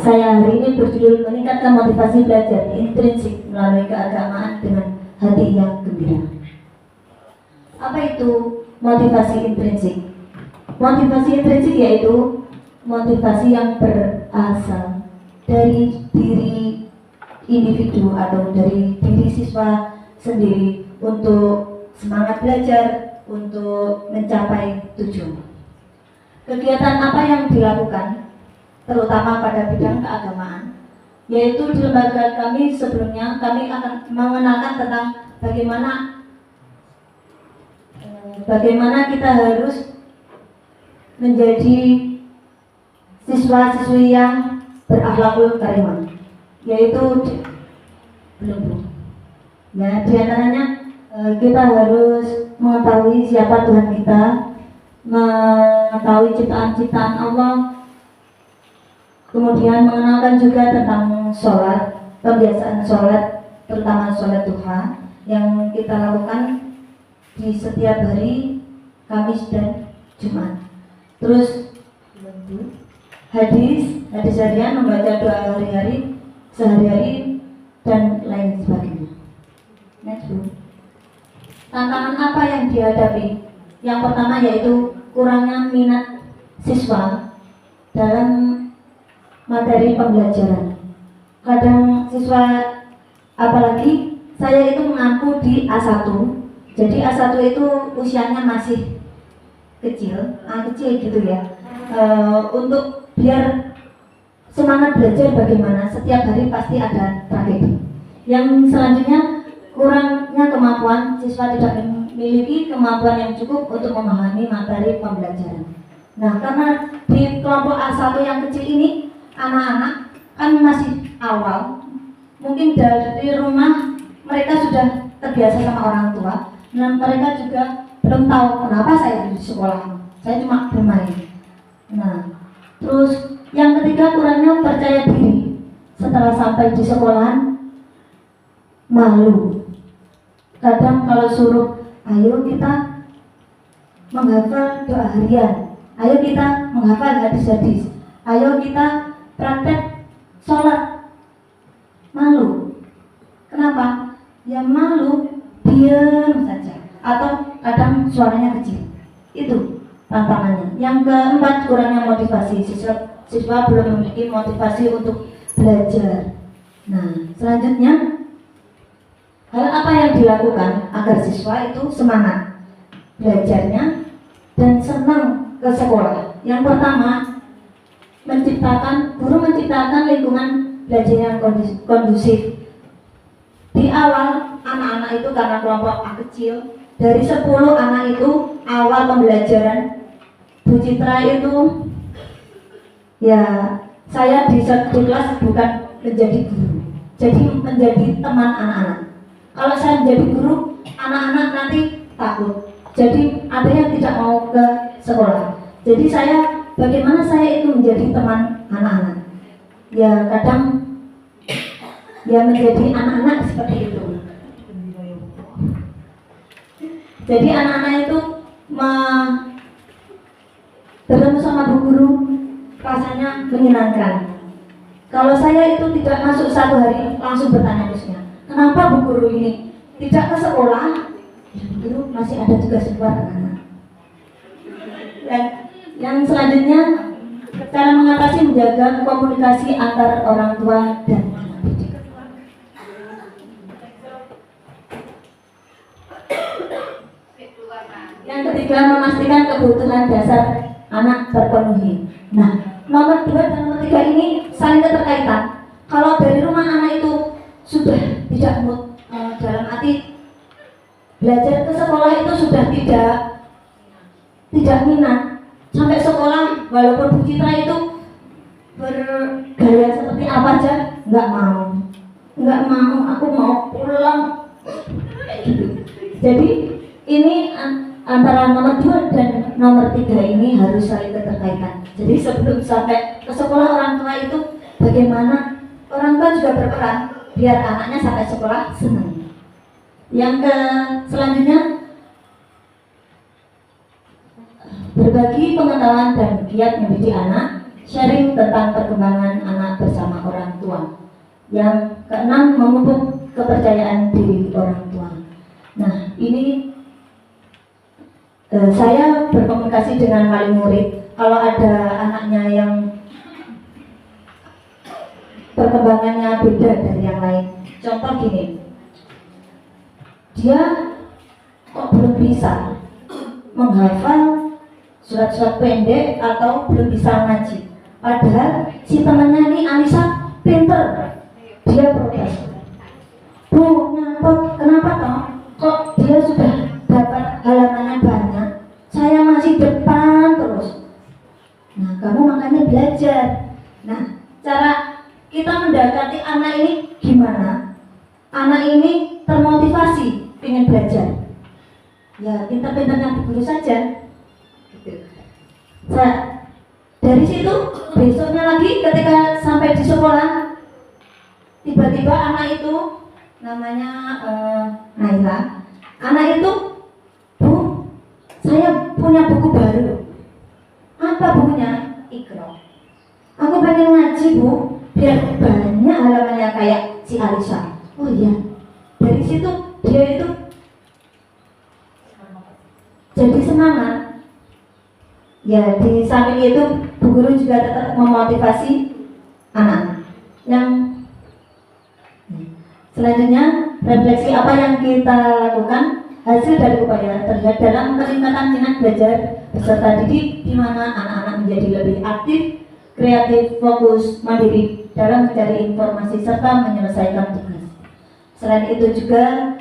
Saya hari ini berjudul meningkatkan motivasi belajar intrinsik melalui keagamaan dengan hati yang gembira. Apa itu motivasi intrinsik? Motivasi intrinsik yaitu motivasi yang berasal dari diri individu atau dari diri siswa sendiri untuk semangat belajar, untuk mencapai tujuan. Kegiatan apa yang dilakukan terutama pada bidang keagamaan, yaitu di lembaga kami sebelumnya kami akan mengenalkan tentang bagaimana kita harus menjadi siswa-siswi yang berakhlakul karimah, yaitu belum ya diantaranya kita harus mengetahui siapa Tuhan kita, mengetahui ciptaan-ciptaan Allah, kemudian mengenalkan juga tentang sholat, kebiasaan sholat, terutama sholat duha yang kita lakukan di setiap hari Kamis dan Jumat. Terus hadis harian, membaca doa hari-hari, sehari-hari, dan lain sebagainya. Next, tantangan apa yang dihadapi? Yang pertama yaitu kurangnya minat siswa dalam materi pembelajaran. Kadang siswa, apalagi saya itu mengaku di A1. Jadi A1 itu usianya masih kecil gitu ya. Untuk biar semangat belajar bagaimana, setiap hari pasti ada tragedi. Yang selanjutnya, kurangnya kemampuan, siswa tidak memiliki kemampuan yang cukup untuk memahami materi pembelajaran. Nah, karena di kelompok A1 yang kecil ini anak-anak kan masih awal, mungkin dari rumah mereka sudah terbiasa sama orang tua, dan mereka juga belum tahu kenapa saya di sekolah, saya cuma bermain. Nah, terus yang ketiga, kurangnya percaya diri. Setelah sampai di sekolahan, malu. Kadang kalau suruh, ayo kita menghafal doa harian, ayo kita menghafal hadis-hadis, ayo kita praktek sholat, malu. Kenapa? Ya malu, diam saja, atau kadang suaranya kecil. Itu tantangannya. Yang keempat, kurangnya motivasi. Siswa belum memiliki motivasi untuk belajar. Nah, selanjutnya, hal apa yang dilakukan agar siswa itu semangat belajarnya dan senang ke sekolah? Yang pertama, guru menciptakan lingkungan belajar yang kondusif. Di awal anak-anak itu, karena kelompok A kecil, dari 10 anak itu awal pembelajaran, Bu Citra itu ya, saya di kelas bukan menjadi guru, jadi menjadi teman anak-anak. Kalau saya menjadi guru, anak-anak nanti takut, jadi ada yang tidak mau ke sekolah. Jadi bagaimana saya itu menjadi teman anak-anak? Ya kadang ya menjadi anak-anak seperti itu. Jadi anak-anak itu bertemu sama bu guru rasanya menyenangkan. Kalau saya itu tidak masuk 1 hari langsung bertanya terusnya, kenapa bu guru ini tidak ke sekolah? Ya, bu guru masih ada tugas buat anak-anak. Dan yang selanjutnya, cara mengatasi menjaga komunikasi antar orang tua dan anak didik. Yang ketiga, memastikan kebutuhan dasar anak terpenuhi. Nah, nomor 2 dan nomor 3 ini saling keterkaitan. Kalau dari rumah anak itu sudah tidak mood, dalam arti belajar, ke sekolah itu sudah tidak minat. Sampai sekolah, walaupun Bu Citra itu bergaya seperti apa aja, nggak mau, aku mau pulang, kayak gitu. Jadi ini antara nomor 2 dan nomor 3 ini harus saling keterkaitan. Jadi sebelum sampai ke sekolah, orang tua itu bagaimana orang tua juga berperan biar anaknya sampai sekolah senang. Yang selanjutnya, berbagi pengetahuan dan giat mendidik anak sharing tentang perkembangan anak bersama orang tua. Yang keenam, memupuk kepercayaan diri orang tua. Nah, ini saya berkomunikasi dengan wali murid. Kalau ada anaknya yang perkembangannya beda dari yang lain, contoh gini, dia kok belum bisa menghafal surat-surat pendek atau belum bisa ngaji, padahal si temannya ini Anissa pinter. Dia protes, Bu, kenapa toh kok dia sudah dapat halamannya banyak, saya masih depan terus. Nah, kamu makanya belajar. Nah, cara kita mendekati anak ini gimana? Anak ini termotivasi ingin belajar. Ya, pintar-pintarnya di guru saja. Nah, dari situ besoknya lagi ketika sampai di sekolah, tiba-tiba anak itu namanya Naila. Anak itu, Bu, saya punya buku baru. Apa bukunya? Iqra. Aku pengen ngaji, Bu, biar banyak halamannya kayak si Alisa. Oh iya. Dari situ dia itu jadi semangat. Ya, di samping itu Bu Guru juga tetap memotivasi anak. Yang selanjutnya, refleksi apa yang kita lakukan, hasil dari upaya terlihat dalam peningkatan minat belajar peserta didik, di mana anak-anak menjadi lebih aktif, kreatif, fokus, mandiri dalam mencari informasi serta menyelesaikan tugas. Selain itu juga